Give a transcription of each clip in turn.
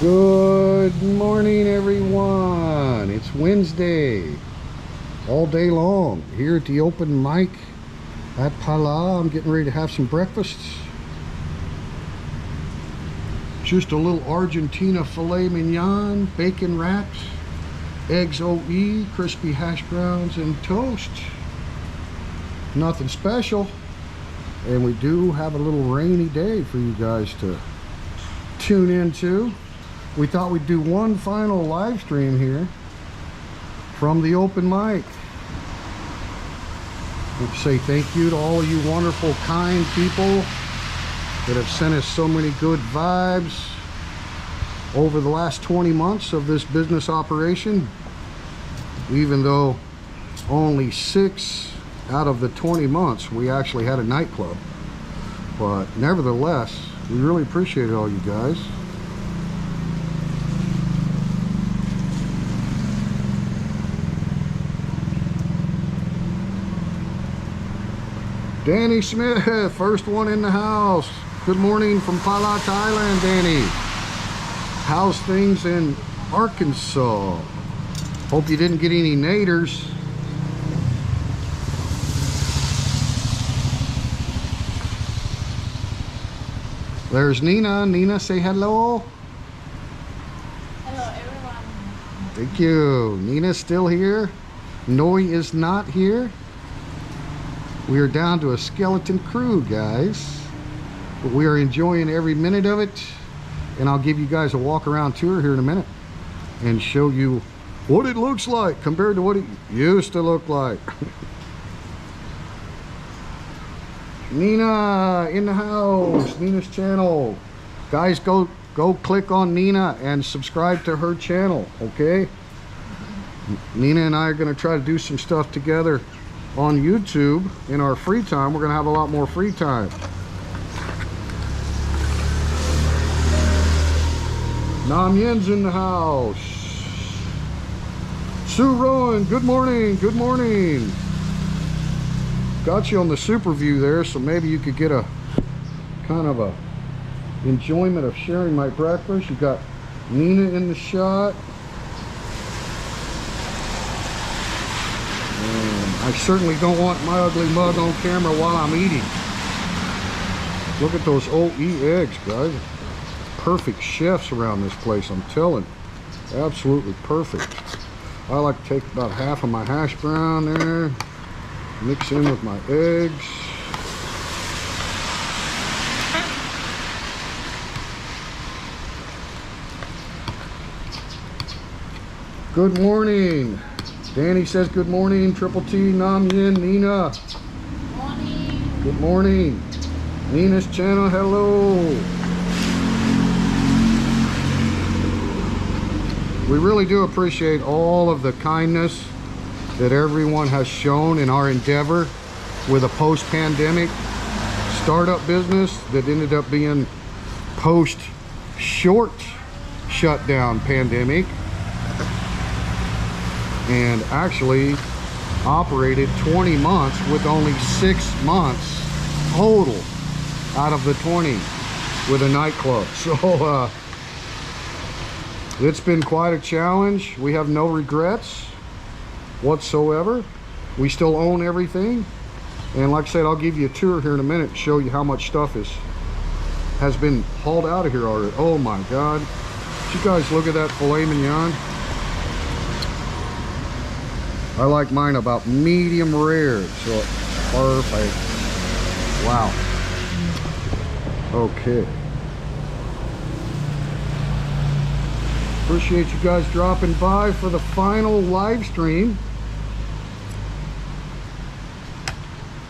Good morning, everyone. It's Wednesday, all day long, here at the open mic at Phala. I'm getting ready to have some breakfast. Just a little Argentina filet mignon, bacon wrapped, eggs OE, crispy hash browns, and toast. Nothing special. And we do have a little rainy day for you guys to tune into. We thought we'd do one final live stream here from the open mic. We'll say thank you to all of you wonderful, kind people that have sent us so many good vibes over the last 20 months of this business operation. Even though only 6 out of the 20 months we actually had a nightclub. But nevertheless, we really appreciate all you guys. Danny Smith, first one in the house. Good morning from Phala, Thailand, Danny. How's things in Arkansas? Hope you didn't get any naders. There's Nina. Nina, say hello. Hello, everyone. Thank you. Nina's still here. Noi is not here. We are down to a skeleton crew, guys, but we are enjoying every minute of it, and I'll give you guys a walk around tour here in a minute and show you what it looks like compared to what it used to look like. Nina in the house, Nina's channel. Guys, go click on Nina and subscribe to her channel, okay? Nina and I are going to try to do some stuff together on YouTube in our free time. We're gonna have a lot more free time. Nam Yen's in the house. Sue Rowan, good morning, good morning. Got you on the super view there, so maybe you could get a kind of a enjoyment of sharing my breakfast. You got Nina in the shot. I certainly don't want my ugly mug on camera while I'm eating. Look at those OE eggs, guys. Perfect chefs around this place, I'm telling you. Absolutely perfect. I like to take about half of my hash brown there, mix in with my eggs. Good morning. Danny says good morning. Triple T, Nam Yin, Nina. Morning. Good morning. Nina's channel, hello. We really do appreciate all of the kindness that everyone has shown in our endeavor with a post-pandemic startup business that ended up being post-short shutdown pandemic, and actually operated 20 months with only 6 months total out of the 20 with a nightclub. So it's been quite a challenge. We have no regrets whatsoever. We still own everything, and like I said, I'll give you a tour here in a minute to show you how much stuff has been hauled out of here already. Oh my god, did you guys look at that filet mignon? I like mine about medium rare, so perfect. Wow. Okay. Appreciate you guys dropping by for the final live stream.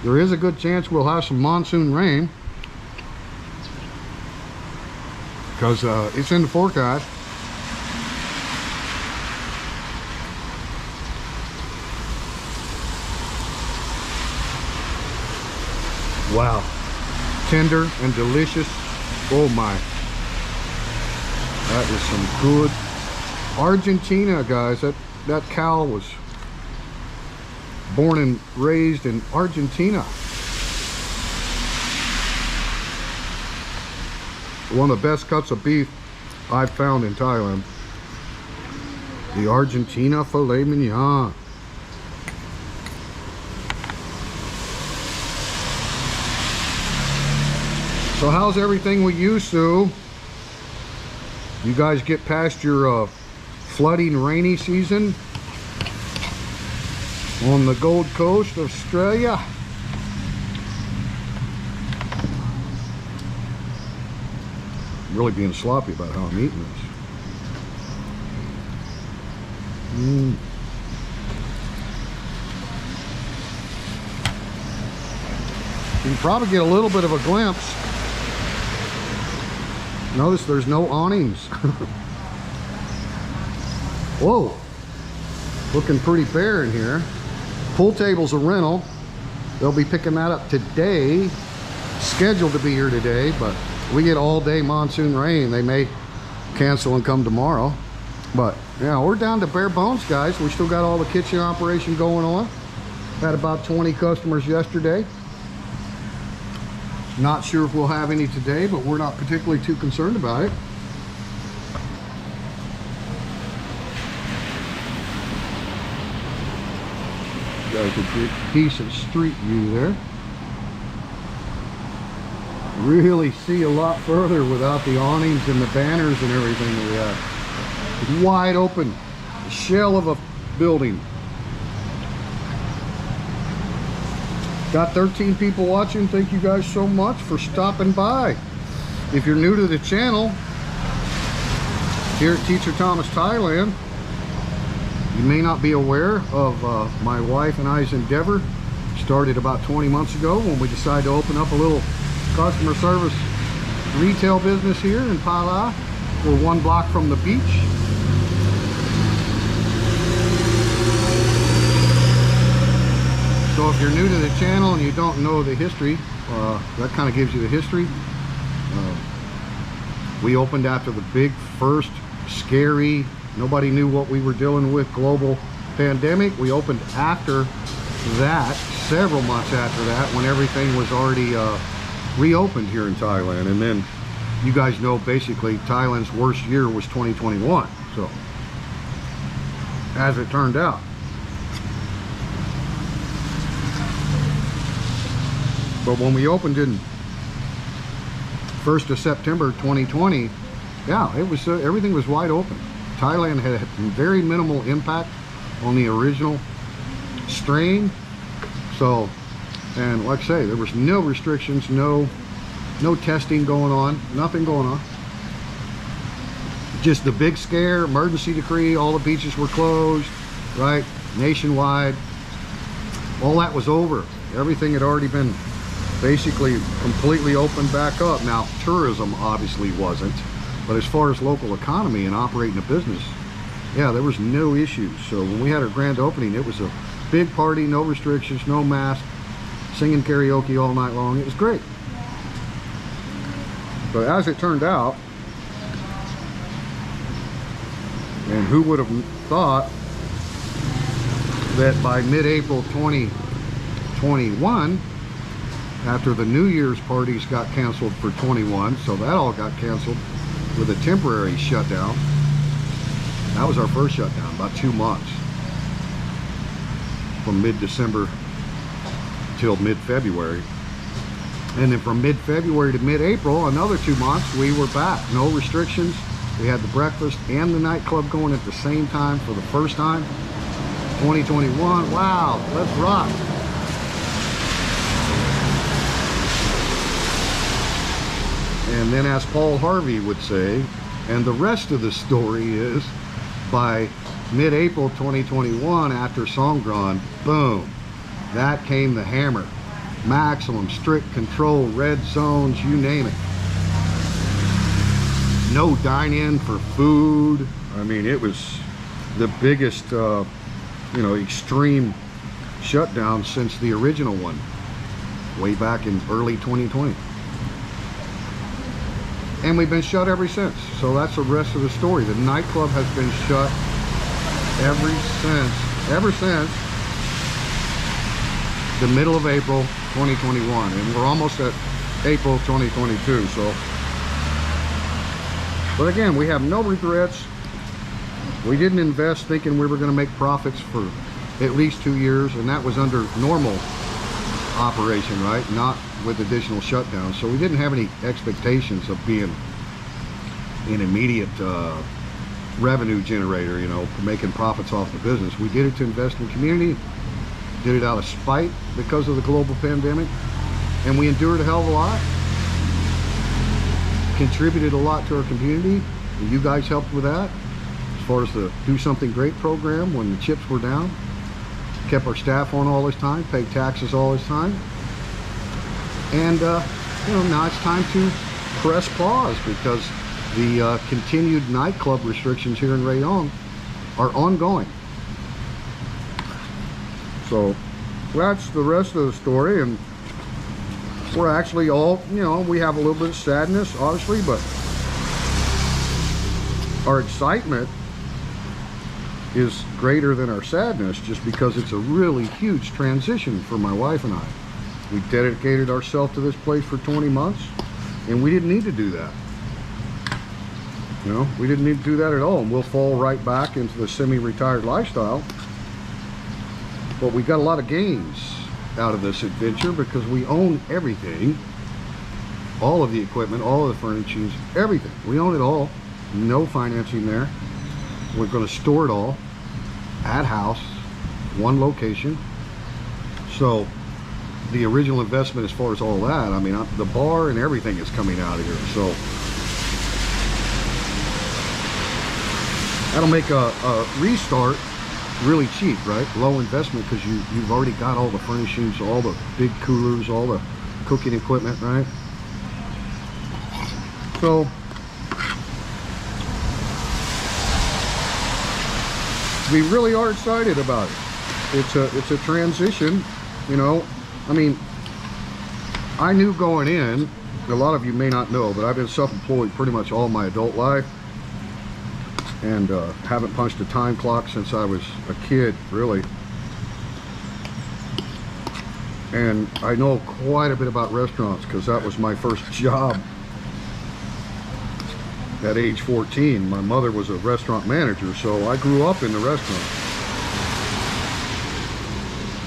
There is a good chance we'll have some monsoon rain because it's in the forecast. Wow, tender and delicious. Oh my, that is some good Argentina, guys. That cow was born and raised in Argentina. One of the best cuts of beef I've found in Thailand. The Argentina filet mignon. So how's everything with you, Sue? You guys get past your flooding rainy season on the Gold Coast of Australia? I'm really being sloppy about how I'm eating this. You can probably get a little bit of a glimpse. Notice there's no awnings. Whoa, looking pretty bare in here. Pool table's a rental. They'll be picking that up today. Scheduled to be here today, but we get all day monsoon rain. They may cancel and come tomorrow. But yeah, we're down to bare bones, guys. We still got all the kitchen operation going on. Had about 20 customers yesterday. Not sure if we'll have any today, but we're not particularly too concerned about it. Got a decent street view there. Really see a lot further without the awnings and the banners and everything that we have. It's wide open, shell of a building. Got 13 people watching. Thank you guys so much for stopping by. If you're new to the channel here at Teacher Thomas Thailand, you may not be aware of my wife and I's endeavor. Started about 20 months ago when we decided to open up a little customer service retail business here in Phala. We're 1 block from the beach. So if you're new to the channel and you don't know the history, that kind of gives you the history. We opened after the big first scary, nobody knew what we were dealing with, global pandemic. We opened after that, several months after that, when everything was already reopened here in Thailand. And then you guys know basically Thailand's worst year was 2021. So as it turned out. But when we opened in 1st of September 2020, yeah, it was everything was wide open. Thailand had very minimal impact on the original strain. So, and like I say, there was no restrictions, no testing going on, nothing going on. Just the big scare, emergency decree, all the beaches were closed, right? Nationwide. All that was over. Everything had already been basically completely opened back up. Now, tourism obviously wasn't, but as far as local economy and operating a business, yeah, there was no issues. So when we had our grand opening, it was a big party, no restrictions, no mask, singing karaoke all night long. It was great. But as it turned out, and who would have thought that by mid-April 2021, after the New Year's parties got canceled for 21, so that all got canceled with a temporary shutdown. That was our first shutdown, about 2 months. From mid-December till mid-February. And then from mid-February to mid-April, another 2 months, we were back. No restrictions. We had the breakfast and the nightclub going at the same time for the first time. 2021, wow, let's rock. And then as Paul Harvey would say, and the rest of the story is, by mid-April 2021, after Songkran, boom, that came the hammer. Maximum strict control, red zones, you name it. No dine-in for food. I mean, it was the biggest, extreme shutdown since the original one, way back in early 2020. And we've been shut ever since. So that's the rest of the story. The nightclub has been shut ever since the middle of April 2021. And we're almost at April 2022. So But again, we have no regrets. We didn't invest thinking we were going to make profits for at least 2 years, and that was under normal operation, right? Not with additional shutdowns. So we didn't have any expectations of being an immediate revenue generator, you know, making profits off the business. We did it to invest in the community, did it out of spite because of the global pandemic, and we endured a hell of a lot, contributed a lot to our community, and you guys helped with that as far as the Do Something Great program when the chips were down. Kept our staff on all this time, paid taxes all this time, and you know, now it's time to press pause because the continued nightclub restrictions here in Rayong are ongoing. So that's the rest of the story, and we're actually all, you know, we have a little bit of sadness, obviously, but our excitement is greater than our sadness just because it's a really huge transition for my wife and I. We dedicated ourselves to this place for 20 months, and we didn't need to do that. You know, we didn't need to do that at all, and we'll fall right back into the semi-retired lifestyle. But we got a lot of gains out of this adventure because we own everything, all of the equipment, all of the furnishings, everything. We own it all, no financing there. We're going to store it all at house, one location. So the original investment as far as all that, I mean, the bar and everything is coming out of here. So that'll make a restart really cheap, right? Low investment because you've already got all the furnishings, all the big coolers, all the cooking equipment, right? So we really are excited about it. It's a transition, you know. I mean, I knew going in, a lot of you may not know, but I've been self-employed pretty much all my adult life, and haven't punched a time clock since I was a kid, really. And I know quite a bit about restaurants because that was my first job at age 14. My mother was a restaurant manager, so I grew up in the restaurant.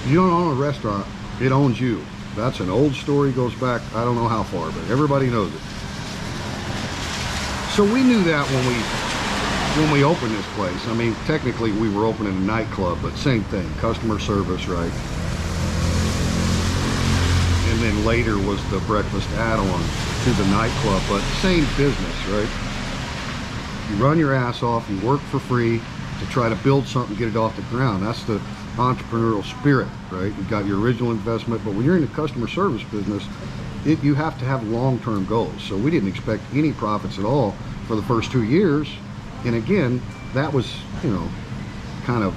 You don't own a restaurant, it owns you. That's an old story, goes back I don't know how far, but everybody knows it. So we knew that when we opened this place. I mean, technically we were opening a nightclub, but same thing, customer service, right? And then later was the breakfast add-on to the nightclub, but same business, right? You run your ass off, you work for free to try to build something, get it off the ground. That's the entrepreneurial spirit, right? You got your original investment, but when you're in the customer service business, you have to have long-term goals. So we didn't expect any profits at all for the first 2 years. And again, that was, you know, kind of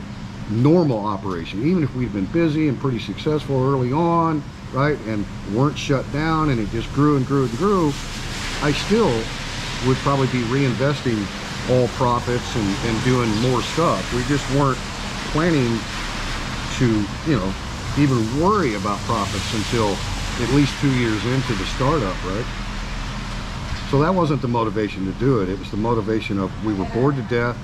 normal operation. Even if we'd been busy and pretty successful early on, right, and weren't shut down, and it just grew and grew and grew, I still would probably be reinvesting all profits and doing more stuff. We just weren't planning to, you know, even worry about profits until at least 2 years into the startup, right? So that wasn't the motivation to do it. It was the motivation of we were bored to death.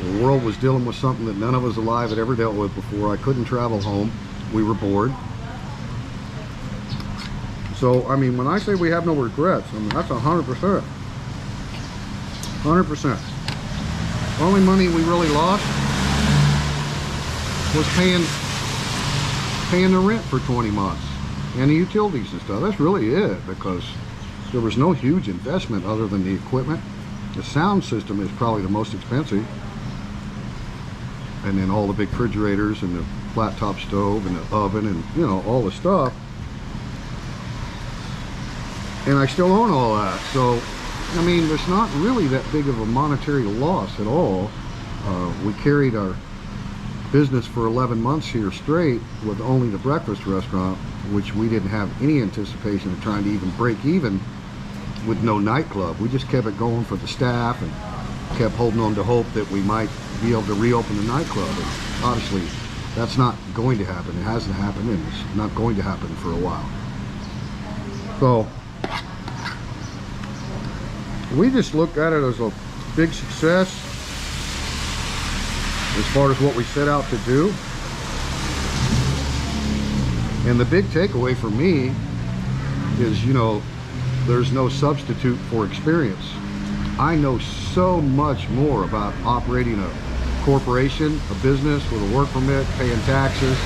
The world was dealing with something that none of us alive had ever dealt with before. I couldn't travel home. We were bored. So, I mean, when I say we have no regrets, I mean, that's 100%. 100%. The only money we really lost was paying the rent for 20 months and the utilities and stuff. That's really it, because there was no huge investment other than the equipment. The sound system is probably the most expensive, and then all the big refrigerators and the flat top stove and the oven and, you know, all the stuff. And I still own all that. So, I mean, there's not really that big of a monetary loss at all. We carried our business for 11 months here straight with only the breakfast restaurant, which we didn't have any anticipation of trying to even break even with no nightclub. We just kept it going for the staff and kept holding on to hope that we might be able to reopen the nightclub. And obviously, that's not going to happen. It hasn't happened, and it's not going to happen for a while. So we just looked at it as a big success as far as what we set out to do. And the big takeaway for me is, you know, there's no substitute for experience. I know so much more about operating a corporation, a business with a work permit, paying taxes,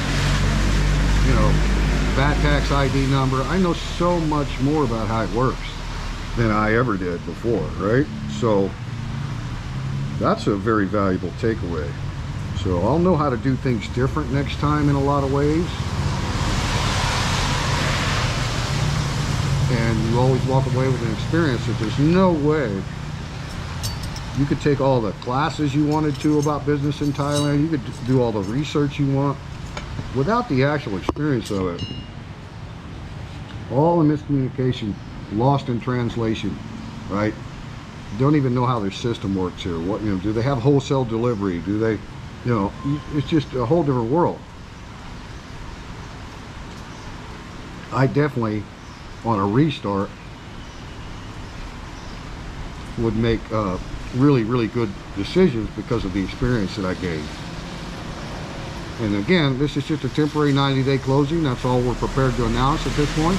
you know, VAT tax ID number. I know so much more about how it works than I ever did before, right? So that's a very valuable takeaway. So I'll know how to do things different next time in a lot of ways. And you always walk away with an experience that there's no way you could take all the classes you wanted to about business in Thailand. You could do all the research you want without the actual experience of it. All the miscommunication, lost in translation, right? Don't even know how their system works here. What, you know, do they have wholesale delivery? Do they, you know, it's just a whole different world. I definitely, on a restart, would make really good decisions because of the experience that I gained. And again, this is just a temporary 90-day closing. That's all we're prepared to announce at this point.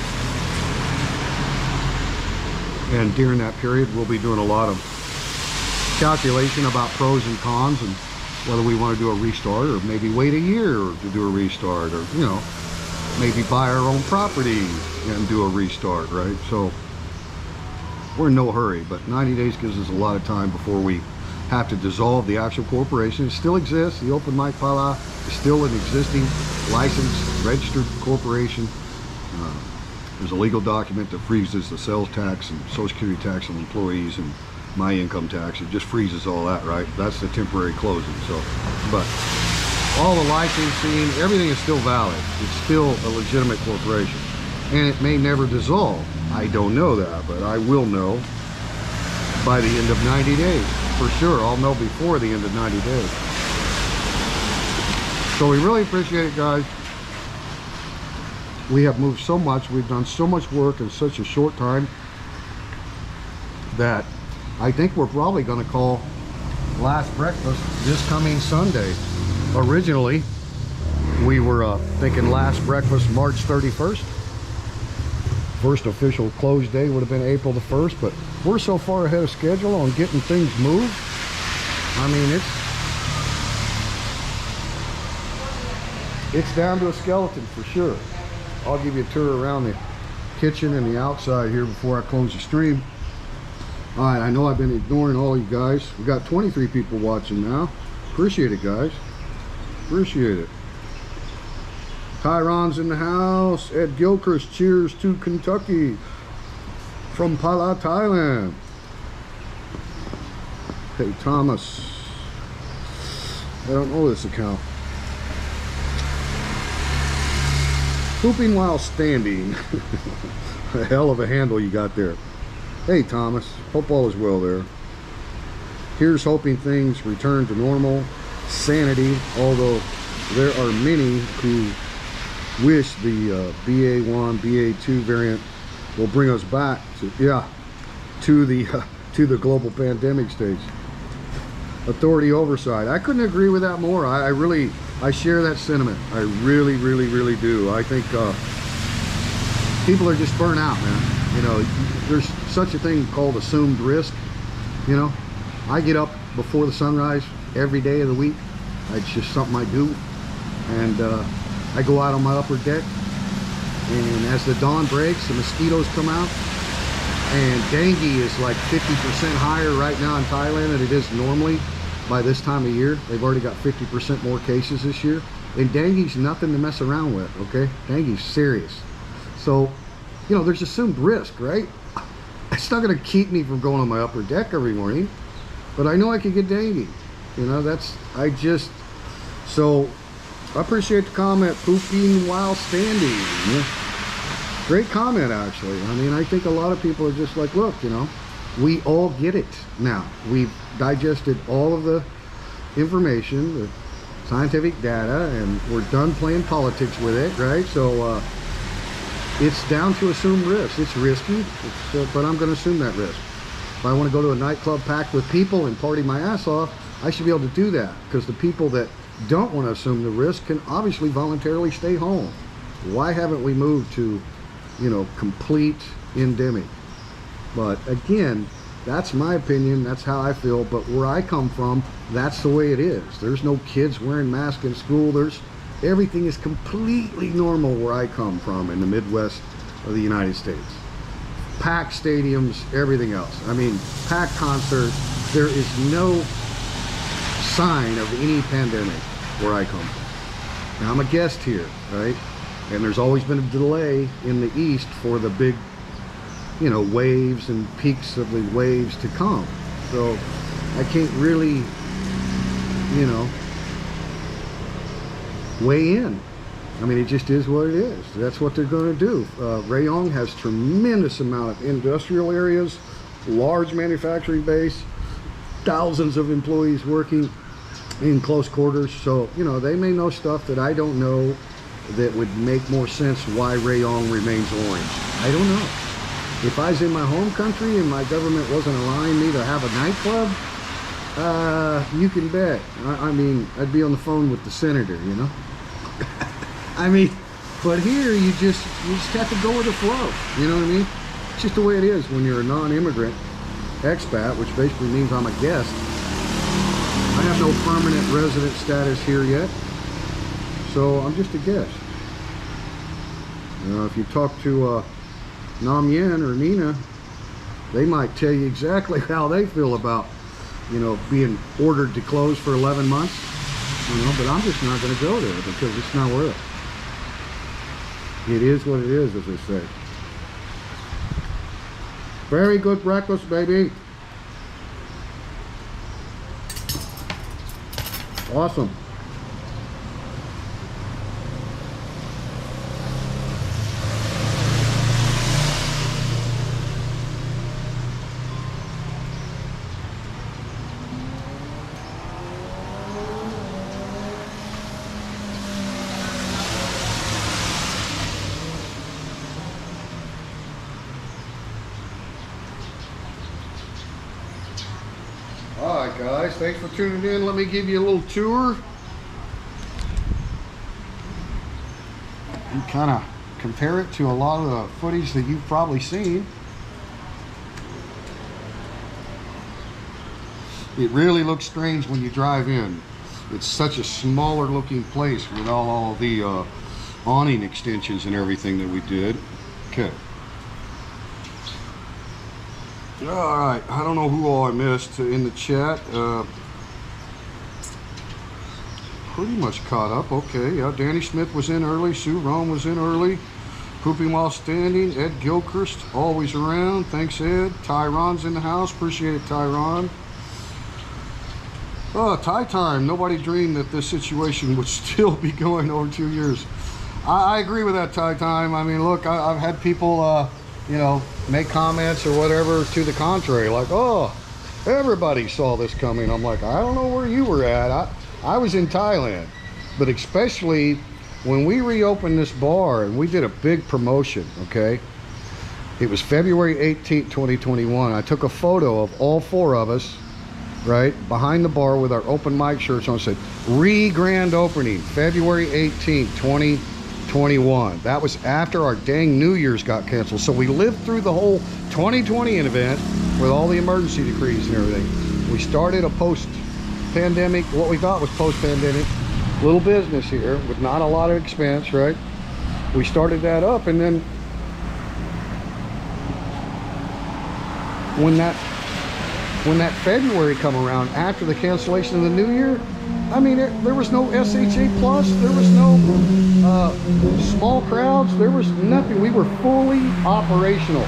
And during that period, we'll be doing a lot of calculation about pros and cons and whether we want to do a restart or maybe wait a year to do a restart, or, you know, maybe buy our own property and do a restart, right? So we're in no hurry, but 90 days gives us a lot of time before we have to dissolve the actual corporation. It still exists. The Open Mic Phala is still an existing licensed registered corporation. There's a legal document that freezes the sales tax and Social Security tax on employees and my income tax. It just freezes all that, right? That's the temporary closing. So, but all the licensing, everything is still valid. It's still a legitimate corporation, and it may never dissolve. I don't know that, but I will know by the end of 90 days. For sure, I'll know before the end of 90 days. So we really appreciate it, guys. We have moved so much. We've done so much work in such a short time that I think we're probably going to call last breakfast this coming Sunday. Originally, we were thinking last breakfast March 31st. First official close day would have been April the 1st, but we're so far ahead of schedule on getting things moved. I mean, it's down to a skeleton for sure. I'll give you a tour around the kitchen and the outside here before I close the stream. All right, I know I've been ignoring all you guys. We got 23 people watching now. Appreciate it, guys. Appreciate it. Tyron's in the house. Ed Gilchrist, cheers to Kentucky from Phala, Thailand. Hey, Thomas. I don't know this account. Pooping while standing. A hell of a handle you got there. Hey, Thomas. Hope all is well there. Here's hoping things return to normal sanity, although there are many who wish the BA1, BA2 variant will bring us back to the global pandemic stage. Authority oversight. I couldn't agree with that more. I share that sentiment. I really do. I think people are just burnt out, man. You know, there's such a thing called assumed risk. You know, I get up before the sunrise every day of the week. It's just something I do, and I go out on my upper deck, and as the dawn breaks, the mosquitoes come out, and dengue is like 50% higher right now in Thailand than it is normally by this time of year. They've already got 50% more cases this year, and dengue's nothing to mess around with, okay? Dengue's serious. So, you know, there's assumed risk, right? It's not going to keep me from going on my upper deck every morning, but I know I could get dengue. You know, so I appreciate the comment, pooping while standing. Yeah. Great comment, actually. I mean, I think a lot of people are just like, look, you know, we all get it now. We've digested all of the information, the scientific data, and we're done playing politics with it, right? So it's down to assume risk. It's risky, but I'm going to assume that risk. If I want to go to a nightclub packed with people and party my ass off, I should be able to do that, because the people that don't want to assume the risk can obviously voluntarily stay home. Why haven't we moved to, you know, complete endemic? But again, that's my opinion, that's how I feel. But where I come from, that's the way it is. There's no kids wearing masks in school. Everything is completely normal where I come from in the Midwest of the United States. Packed stadiums, everything else. I mean, packed concerts. There is no sign of any pandemic where I come from. Now, I'm a guest here, right? And there's always been a delay in the East for the big, you know, waves and peaks of the waves to come. So I can't really, you know, weigh in. I mean, it just is what it is. That's what they're going to do. Rayong has tremendous amount of industrial areas, large manufacturing base, thousands of employees working in close quarters. So, you know, they may know stuff that I don't know that would make more sense why Rayong remains orange. I don't know. If I was in my home country and my government wasn't allowing me to have a nightclub, you can bet. I mean, I'd be on the phone with the senator, you know? I mean, but here you just have to go with the flow. You know what I mean? It's just the way it is when you're a non-immigrant expat, which basically means I'm a guest. I have no permanent resident status here yet, so I'm just a guest. You know, if you talk to Nam Yen or Nina, they might tell you exactly how they feel about, you know, being ordered to close for 11 months. You know, but I'm just not going to go there because it's not worth it. It is what it is, as they say. Very good breakfast, baby. Awesome. Alright guys, thanks for tuning in. Let me give you a little tour. And kind of compare it to a lot of the footage that you've probably seen. It really looks strange when you drive in. It's such a smaller looking place with all the awning extensions and everything that we did. Okay. Alright, I don't know who all I missed in the chat. Pretty much caught up. Okay, yeah, Danny Smith was in early. Sue Rome was in early. Pooping While Standing. Ed Gilchrist, always around. Thanks, Ed. Tyron's in the house. Appreciate it, Tyron. Oh, Thai time. Nobody dreamed that this situation would still be going over 2 years. I agree with that, Thai time. I mean, look, I've had people, you know, make comments or whatever to the contrary, like, oh, everybody saw this coming. I'm like, I don't know where you were at. I was in Thailand, but especially when we reopened this bar and we did a big promotion, okay? It was February 18th, 2021. I took a photo of all four of us, right, behind the bar with our open mic shirts on. It said, re-grand opening, February 18th, 2021. That was after our dang New Year's got canceled. So we lived through the whole 2020 event with all the emergency decrees and everything. We started a post-pandemic, what we thought was post-pandemic, little business here with not a lot of expense, right? We started that up, and then when that February come around after the cancellation of the New Year, I mean, there was no SHA plus, there was no small crowds, there was nothing. We were fully operational.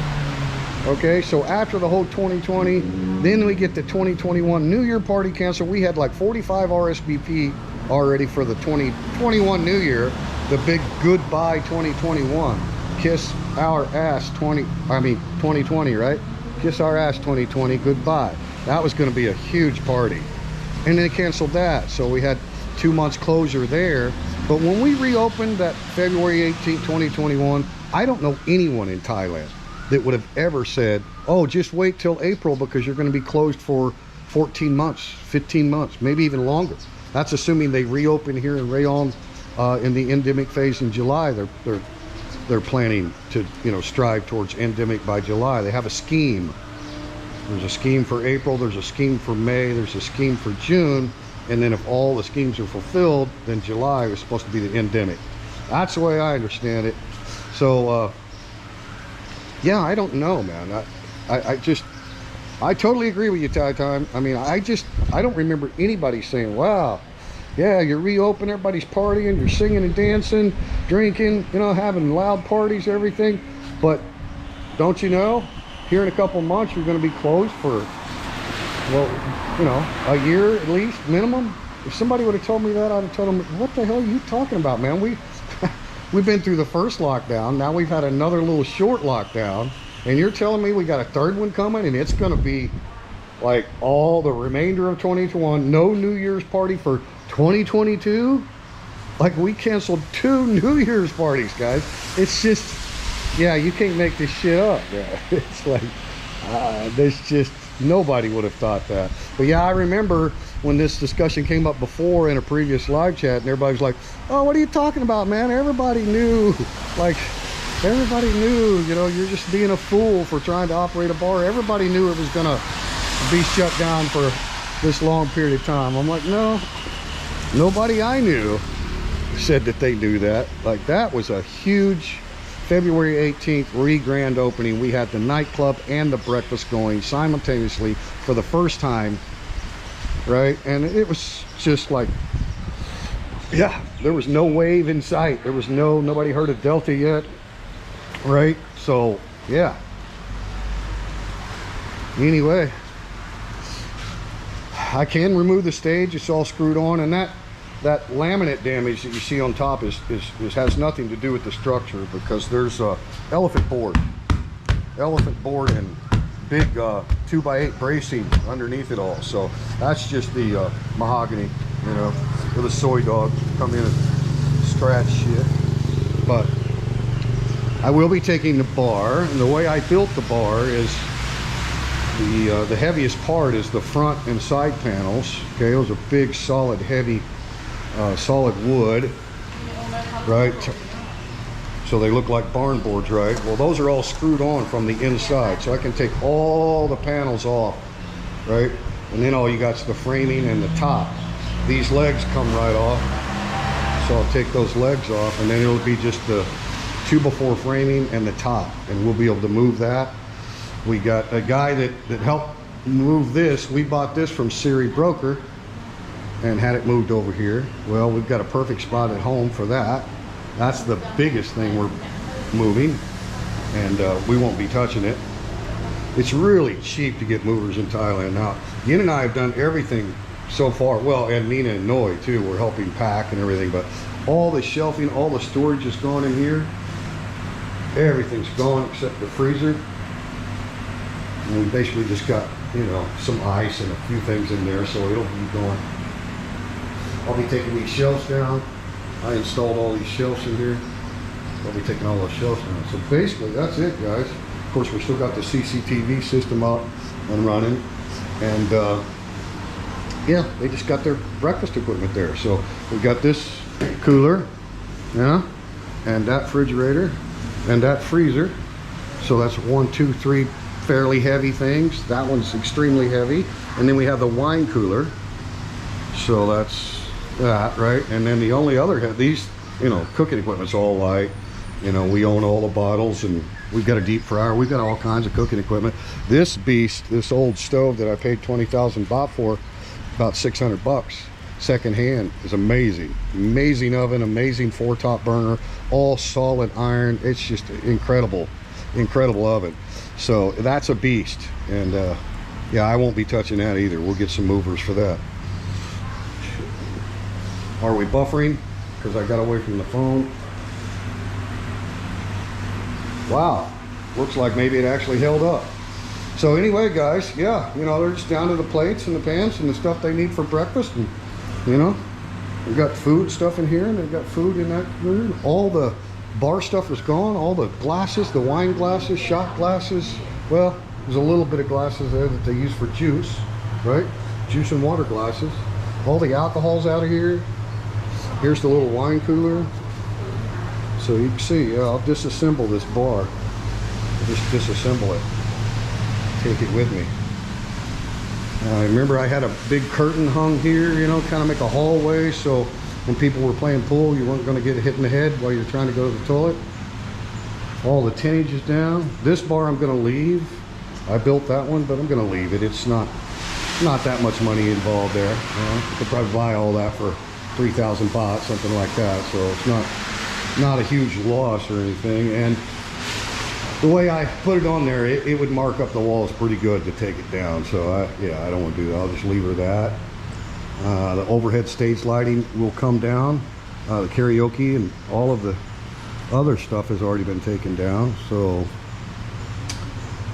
Okay, so after the whole 2020, then we get the 2021 New Year party canceled. We had like 45 RSVP already for the 2021 New Year, the big goodbye 2021. Kiss our ass 2020, right? Kiss our ass 2020, goodbye. That was going to be a huge party. And then they canceled that, so we had 2 months closure there. But when we reopened that February 18th, 2021, I don't know anyone in Thailand. that would have ever said, oh, just wait till April because you're going to be closed for 14 months, 15 months, maybe even longer. That's assuming they reopen here in Rayon in the endemic phase in July. They're planning to, you know, strive towards endemic by July. They have a scheme. There's a scheme for April, there's a scheme for May, there's a scheme for June, and then if all the schemes are fulfilled, then July is supposed to be the endemic. That's the way I understand it. So yeah, I don't know, man. I totally agree with you, Ty Time. I mean, I don't remember anybody saying, wow, yeah, you're reopening, everybody's partying, you're singing and dancing, drinking, you know, having loud parties, everything. But don't you know, here in a couple months, you're going to be closed for, well, you know, a year at least, minimum. If somebody would have told me that, I'd have told them, what the hell are you talking about, man? We've been through the first lockdown. Now we've had another little short lockdown. And you're telling me we got a third one coming, and it's going to be like all the remainder of 2021, no New Year's party for 2022? Like, we canceled 2 New Year's parties, guys. It's just, yeah, you can't make this shit up. Yeah. It's like, there's just, nobody would have thought that. But yeah, I remember when this discussion came up before in a previous live chat, and everybody's like, oh, what are you talking about, man? Everybody knew, like, everybody knew, you know, you're just being a fool for trying to operate a bar. Everybody knew it was going to be shut down for this long period of time. I'm like, no, nobody I knew said that they knew that. Like, that was a huge February 18th re-grand opening. We had the nightclub and the breakfast going simultaneously for the first time, right? And it was just like, yeah, there was no wave in sight. There was nobody heard of Delta yet. Right, so yeah, anyway, I can remove the stage. It's all screwed on, and that laminate damage that you see on top has nothing to do with the structure, because there's a elephant board and big 2x8 bracing underneath it all. So that's just the mahogany, you know, with a soy dog come in and scratch shit. But I will be taking the bar, and the way I built the bar is the heaviest part is the front and side panels. Okay, those are big, solid, heavy, solid wood, right? So they look like barn boards, right? Well, those are all screwed on from the inside, so I can take all the panels off, right? And then all you got is the framing and the top. These legs come right off, so I'll take those legs off, and then it'll be just the 2x4 framing and the top, and we'll be able to move that. We got a guy that helped move this. We bought this from Siri Broker and had it moved over here. Well, we've got a perfect spot at home for that. That's the biggest thing we're moving, and we won't be touching it. It's really cheap to get movers in Thailand. Now, Yin and I have done everything so far. Well, and Nina and Noi too, we're helping pack and everything, but all the shelving, all the storage is gone in here. Everything's gone except the freezer. And we basically just got, you know, some ice and a few things in there, so it'll be going. I'll be taking these shelves down. I installed all these shelves in here. I'll be taking all those shelves down. So basically, that's it, guys. Of course, we still got the CCTV system up and running. And yeah, they just got their breakfast equipment there. So we got this cooler, yeah, and that refrigerator, and that freezer. So that's 1, 2, 3 fairly heavy things. That one's extremely heavy. And then we have the wine cooler. So that's that, right? And then the only other, these, you know, cooking equipment's all light. You know, we own all the bottles, and we've got a deep fryer. We've got all kinds of cooking equipment. This beast, this old stove that I paid 20,000 baht for, about 600 bucks. Secondhand, is amazing. Amazing oven, amazing 4-top burner, all solid iron. It's just incredible, incredible oven. So that's a beast. And yeah, I won't be touching that either. We'll get some movers for that. Are we buffering? Because I got away from the phone. Wow, looks like maybe it actually held up. So anyway, guys, yeah, you know, they're just down to the plates and the pans and the stuff they need for breakfast. And, you know, we've got food stuff in here, and they've got food in that room. All the bar stuff was gone. All the glasses, the wine glasses, shot glasses. Well, there's a little bit of glasses there that they use for juice, right? Juice and water glasses. All the alcohol's out of here. Here's the little wine cooler. So you can see, I'll disassemble this bar. I'll just disassemble it. Take it with me. Remember I had a big curtain hung here, you know, kind of make a hallway so when people were playing pool, you weren't going to get hit in the head while you're trying to go to the toilet. All the tonnage is down. This bar I'm going to leave. I built that one, but I'm going to leave it. It's not that much money involved there. You know, you could probably buy all that for 3,000 baht, something like that. So it's not a huge loss or anything. And the way I put it on there, it would mark up the walls pretty good to take it down. So yeah, I don't want to do that. I'll just leave her that. The overhead stage lighting will come down. The karaoke and all of the other stuff has already been taken down. So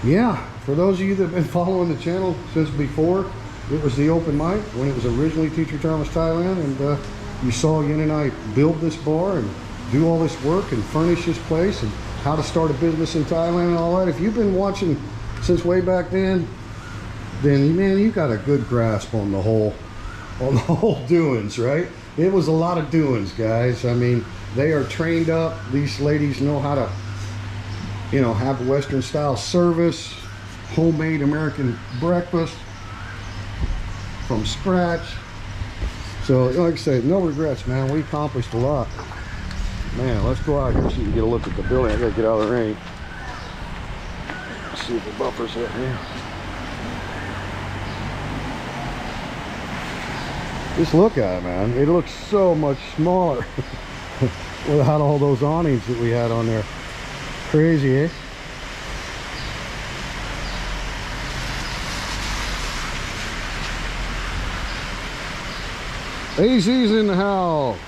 yeah, for those of you that have been following the channel since before, it was the open mic when it was originally Teacher Thomas Thailand, and you saw Yin and I build this bar and do all this work and furnish this place and how to start a business in Thailand and all that. If you've been watching since way back then man, you got a good grasp on the whole doings, right? It was a lot of doings, guys. I mean, they are trained up. These ladies know how to, you know, have a Western style service, homemade American breakfast from scratch. So like I said, no regrets, man. We accomplished a lot. Man, let's go out here so you can get a look at the building. I gotta get out of the rain. Let's see if the buffer's up here. Just look at it, man. It looks so much smaller without all those awnings that we had on there. Crazy, eh? AZ's in the house.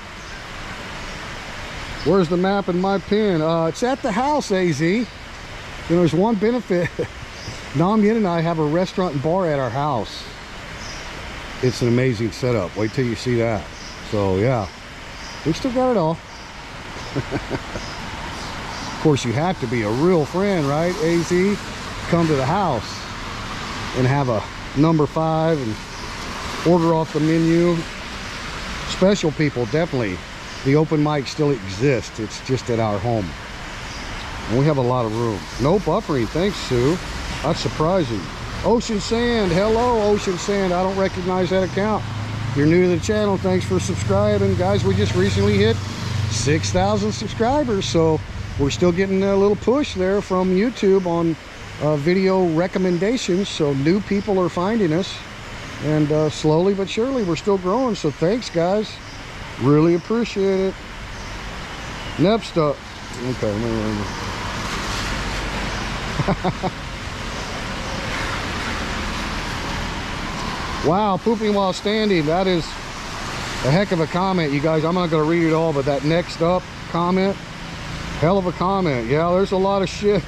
Where's the map and my pin? It's at the house, AZ. You know, there's one benefit. Nam Yin and I have a restaurant and bar at our house. It's an amazing setup. Wait till you see that. So yeah, we still got it all. Of course, you have to be a real friend, right, AZ? Come to the house and have a number 5 and order off the menu. Special people, definitely. The open mic still exists. It's just at our home. And we have a lot of room. No buffering. Thanks, Sue. That's surprising. Ocean Sand. Hello, Ocean Sand. I don't recognize that account. If you're new to the channel, thanks for subscribing. Guys, we just recently hit 6,000 subscribers. So we're still getting a little push there from YouTube on video recommendations. So new people are finding us. And slowly but surely, we're still growing. So thanks, guys. Really appreciate it. Next up. Okay. Wow, pooping while standing. That is a heck of a comment, you guys. I'm not going to read it all, but that next up comment, hell of a comment. Yeah, there's a lot of shit.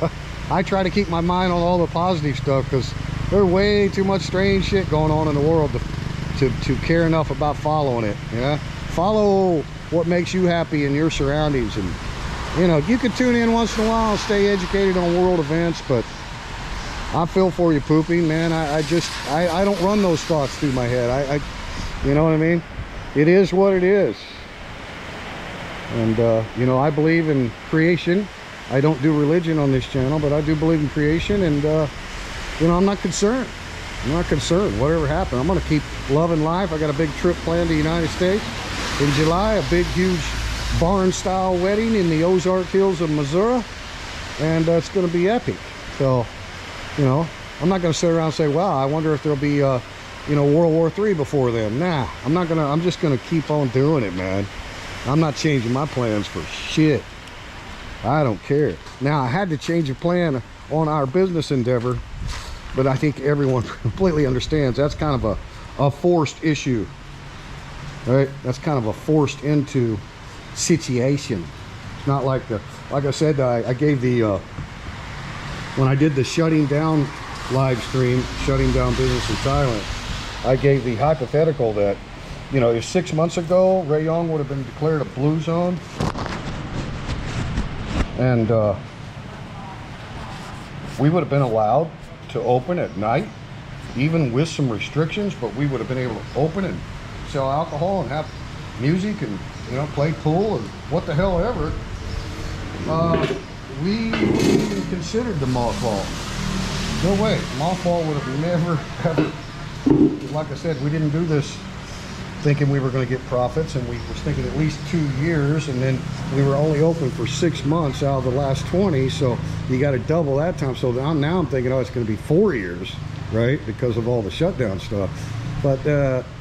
I try to keep my mind on all the positive stuff because there's way too much strange shit going on in the world to care enough about following it. Yeah, follow what makes you happy in your surroundings, and you know, you can tune in once in a while and stay educated on world events, but I feel for you, pooping, man. I don't run those thoughts through my head. You know what I mean? It is what it is. And you know, I believe in creation. I don't do religion on this channel, but I do believe in creation, and you know, I'm not concerned. I'm not concerned. Whatever happens, I'm going to keep loving life. I got a big trip planned to the United States in July, a big, huge barn-style wedding in the Ozark Hills of Missouri, and it's going to be epic. So, you know, I'm not going to sit around and say, wow, I wonder if there'll be, you know, World War III before then. Nah, I'm not going to. I'm just going to keep on doing it, man. I'm not changing my plans for shit. I don't care. Now, I had to change a plan on our business endeavor, but I think everyone completely understands that's kind of a forced issue. Right? That's kind of a forced into situation. It's not like like I said, I gave the when I did the shutting down live stream, shutting down business in Thailand, I gave the hypothetical that, you know, if 6 months ago Rayong would have been declared a blue zone, And we would have been allowed to open at night, even with some restrictions, but we would have been able to open and sell alcohol and have music and, you know, play pool and what the hell ever. We wouldn't even considered the mothball. No way. Mothball would have never, ever. Like I said, we didn't do this thinking we were going to get profits, and we was thinking at least 2 years, and then we were only open for 6 months out of the last 20, so you got to double that time. So now I'm thinking, oh, it's going to be 4 years, right, because of all the shutdown stuff. But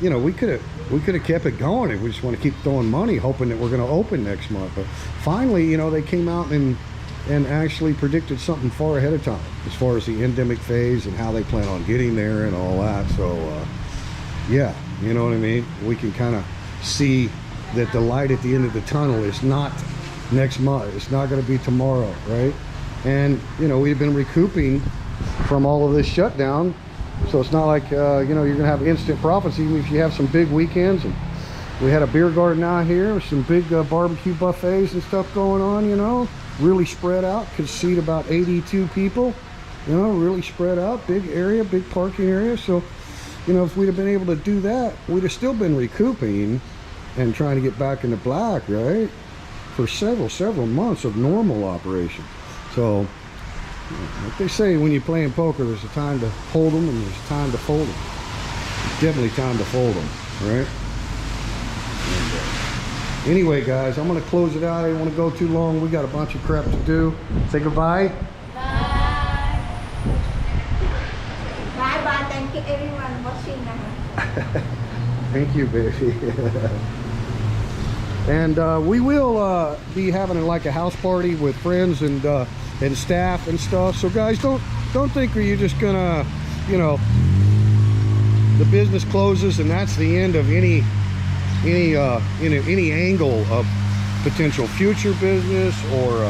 you know, we could have kept it going if we just want to keep throwing money, hoping that we're going to open next month. But finally, you know, they came out and actually predicted something far ahead of time as far as the endemic phase and how they plan on getting there and all that. So yeah, you know what I mean? We can kind of see that the light at the end of the tunnel is not next month. It's not going to be tomorrow, right? And, you know, we've been recouping from all of this shutdown. So it's not like, you know, you're going to have instant profits even if you have some big weekends. And we had a beer garden out here with some big barbecue buffets and stuff going on, you know, really spread out. Could seat about 82 people, you know, really spread out, big area, big parking area. So, you know, if we'd have been able to do that, we'd have still been recouping and trying to get back into black, right? For several months of normal operation. So, like they say, when you're playing poker, there's a time to hold them and there's a time to fold them. It's definitely time to fold them, right? And, anyway, guys, I'm going to close it out. I don't want to go too long. We got a bunch of crap to do. Say goodbye. Bye. Bye. Thank you everyone watching. Thank you, baby. And we will be having like a house party with friends and staff and stuff. So guys, don't think you're just gonna, you know, the business closes and that's the end of any angle of potential future business, or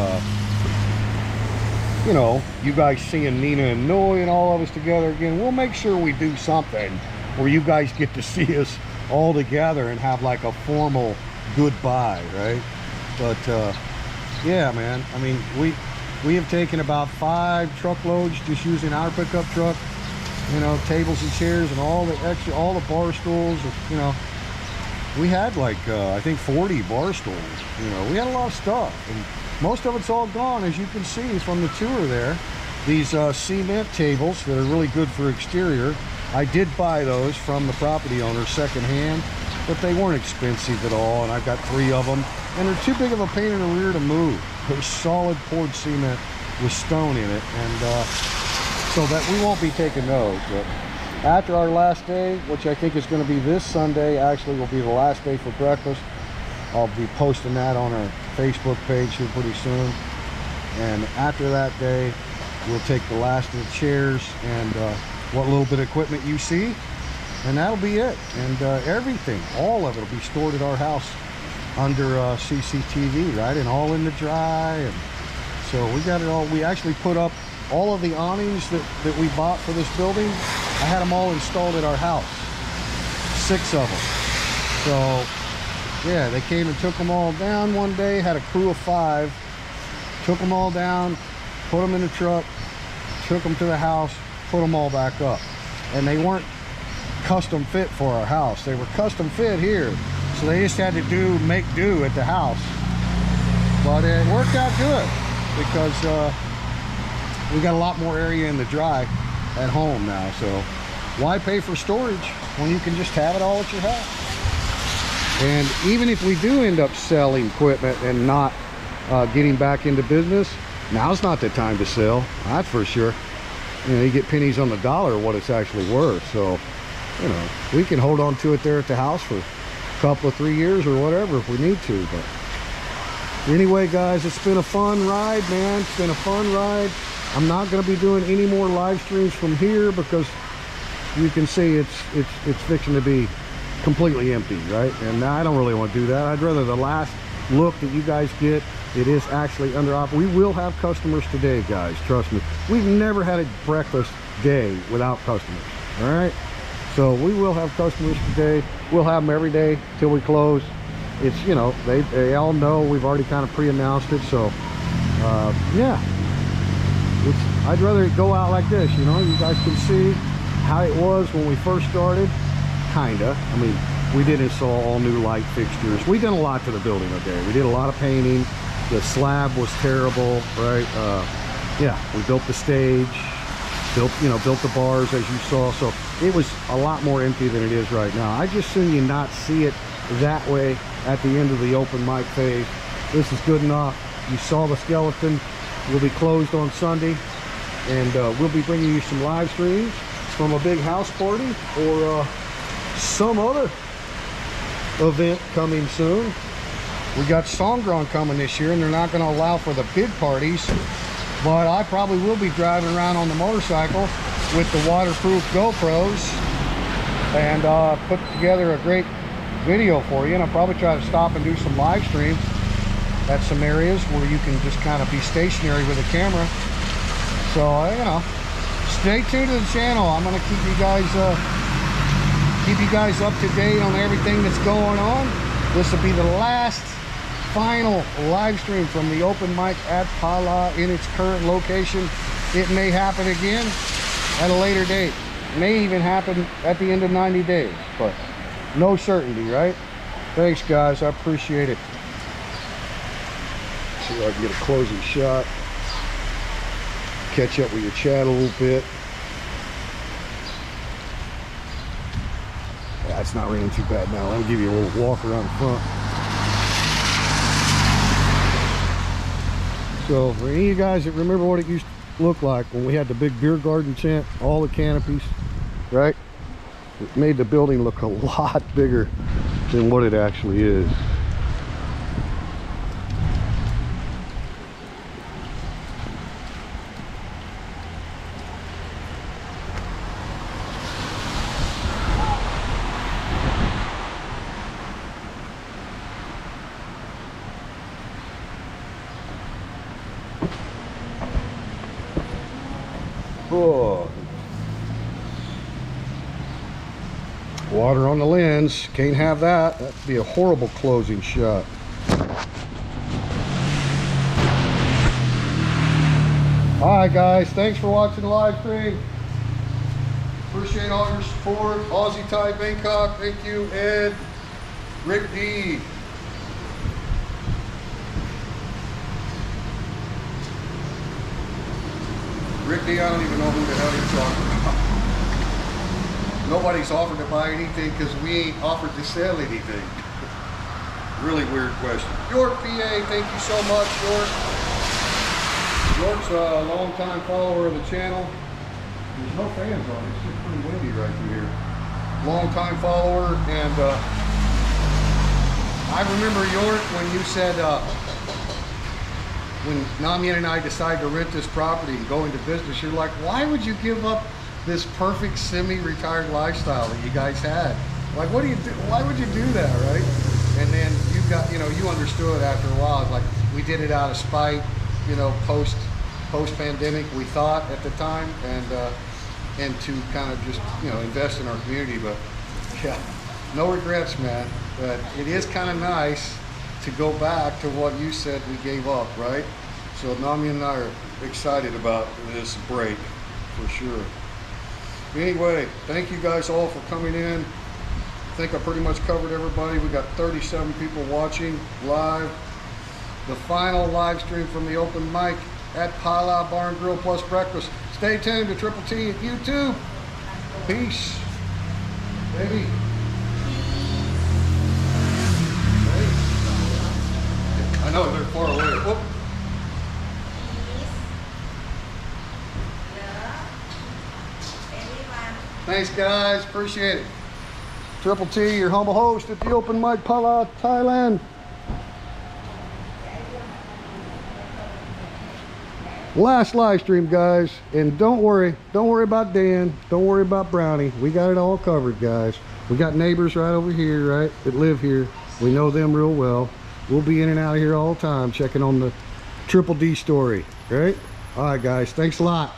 you know, you guys seeing Nina and Noe and all of us together again. We'll make sure we do something where you guys get to see us all together and have like a formal goodbye, right? But yeah, man, I mean, we have taken about 5 truckloads just using our pickup truck, you know, tables and chairs and all the extra, all the bar stools, you know. We had like I think 40 bar stools, you know. We had a lot of stuff, and most of it's all gone, as you can see from the tour there. These cement tables that are really good for exterior, I did buy those from the property owner secondhand, but they weren't expensive at all, and I've got 3 of them, and they're too big of a pain in the rear to move. They're solid poured cement with stone in it, and so that we won't be taking those. But after our last day, which I think is going to be this Sunday, actually will be the last day for breakfast. I'll be posting that on our Facebook page here pretty soon. And after that day, we'll take the last of the chairs and what little bit of equipment you see, and that'll be it. And everything, all of it will be stored at our house under CCTV, right? And all in the dry. And so we got it all. We actually put up all of the awnings that we bought for this building. I had them all installed at our house, 6 of them. So yeah, they came and took them all down one day, had a crew of 5, took them all down, put them in the truck, took them to the house, put them all back up. And they weren't custom fit for our house. They were custom fit here. So they just had to make do at the house. But it worked out good because we got a lot more area in the dry at home now. So why pay for storage when you can just have it all at your house? And even if we do end up selling equipment and not getting back into business, now's not the time to sell. That's for sure. You know, you get pennies on the dollar what it's actually worth. So, you know, we can hold on to it there at the house for a couple of 3 years or whatever if we need to. But anyway, guys, it's been a fun ride, man. It's been a fun ride. I'm not going to be doing any more live streams from here because you can see it's fixing to be completely empty, right? And I don't really want to do that. I'd rather the last look that you guys get, it is actually under op. We will have customers today, guys, trust me. We've never had a breakfast day without customers, all right? So we will have customers today. We'll have them every day till we close. It's, you know, they all know we've already kind of pre-announced it, so Yeah, I'd rather it go out like this, you know. You guys can see how it was when we first started, kinda. I mean, we did install all new light fixtures. We did a lot to the building, okay? We did a lot of painting. The slab was terrible, right? Yeah, we built the stage, built the bars as you saw. So it was a lot more empty than it is right now. I just assume you not see it that way at the end of the open mic phase. This is good enough. You saw the skeleton. We'll be closed on Sunday, and we'll be bringing you some live streams from a big house party or some other event coming soon. We got Songron coming this year, and they're not going to allow for the big parties, but I probably will be driving around on the motorcycle with the waterproof GoPros and put together a great video for you. And I'll probably try to stop and do some live streams at some areas where you can just kind of be stationary with a camera. So you know, stay tuned to the channel. I'm going to keep you guys up to date on everything that's going on. This will be the last final live stream from the open mic at Phala in its current location. It may happen again at a later date. It may even happen at the end of 90 days, but no certainty, right? Thanks, guys. I appreciate it. See if I can get a closing shot. Catch up with your chat a little bit. Yeah, it's not raining too bad now. Let me give you a little walk around the front. So for any of you guys that remember what it used to look like when we had the big beer garden tent, all the canopies, right? It made the building look a lot bigger than what it actually is. Oh. Water on the lens, can't have that. That'd be a horrible closing shot. Alright guys, thanks for watching the live stream. Appreciate all your support. Aussie Thai Bangkok, thank you. Ed, Rick D. Rick D, I don't even know who the hell you're talking about. Nobody's offered to buy anything because we ain't offered to sell anything. Really weird question. York, PA, thank you so much, York. York's a long-time follower of the channel. There's no fans on it. It's just pretty windy right through here. Long-time follower, and I remember York when you said, when Namian and I decided to rent this property and go into business, you're like, why would you give up this perfect semi-retired lifestyle that you guys had? Like, what do you do? Why would you do that, right? And then you got, you understood after a while. It's like, we did it out of spite, post-pandemic, we thought at the time, and to kind of just, invest in our community. But yeah, no regrets, man. But it is kind of nice to go back to what you said we gave up, right? So Nami and I are excited about this break for sure. Anyway, thank you guys all for coming in. I think I pretty much covered everybody. We got 37 people watching live. The final live stream from the open mic at Phala Bar and Grill Plus Breakfast. Stay tuned to Triple T at YouTube. Peace, baby. I know they're far away. Whoop. Thanks guys, appreciate it. Triple T, your humble host at the open mic Phala, Thailand. Last live stream, guys, and don't worry about Dan, don't worry about Brownie. We got it all covered, guys. We got neighbors right over here, right, that live here. We know them real well. We'll be in and out of here all the time, checking on the Triple D story, right? All right, guys, thanks a lot.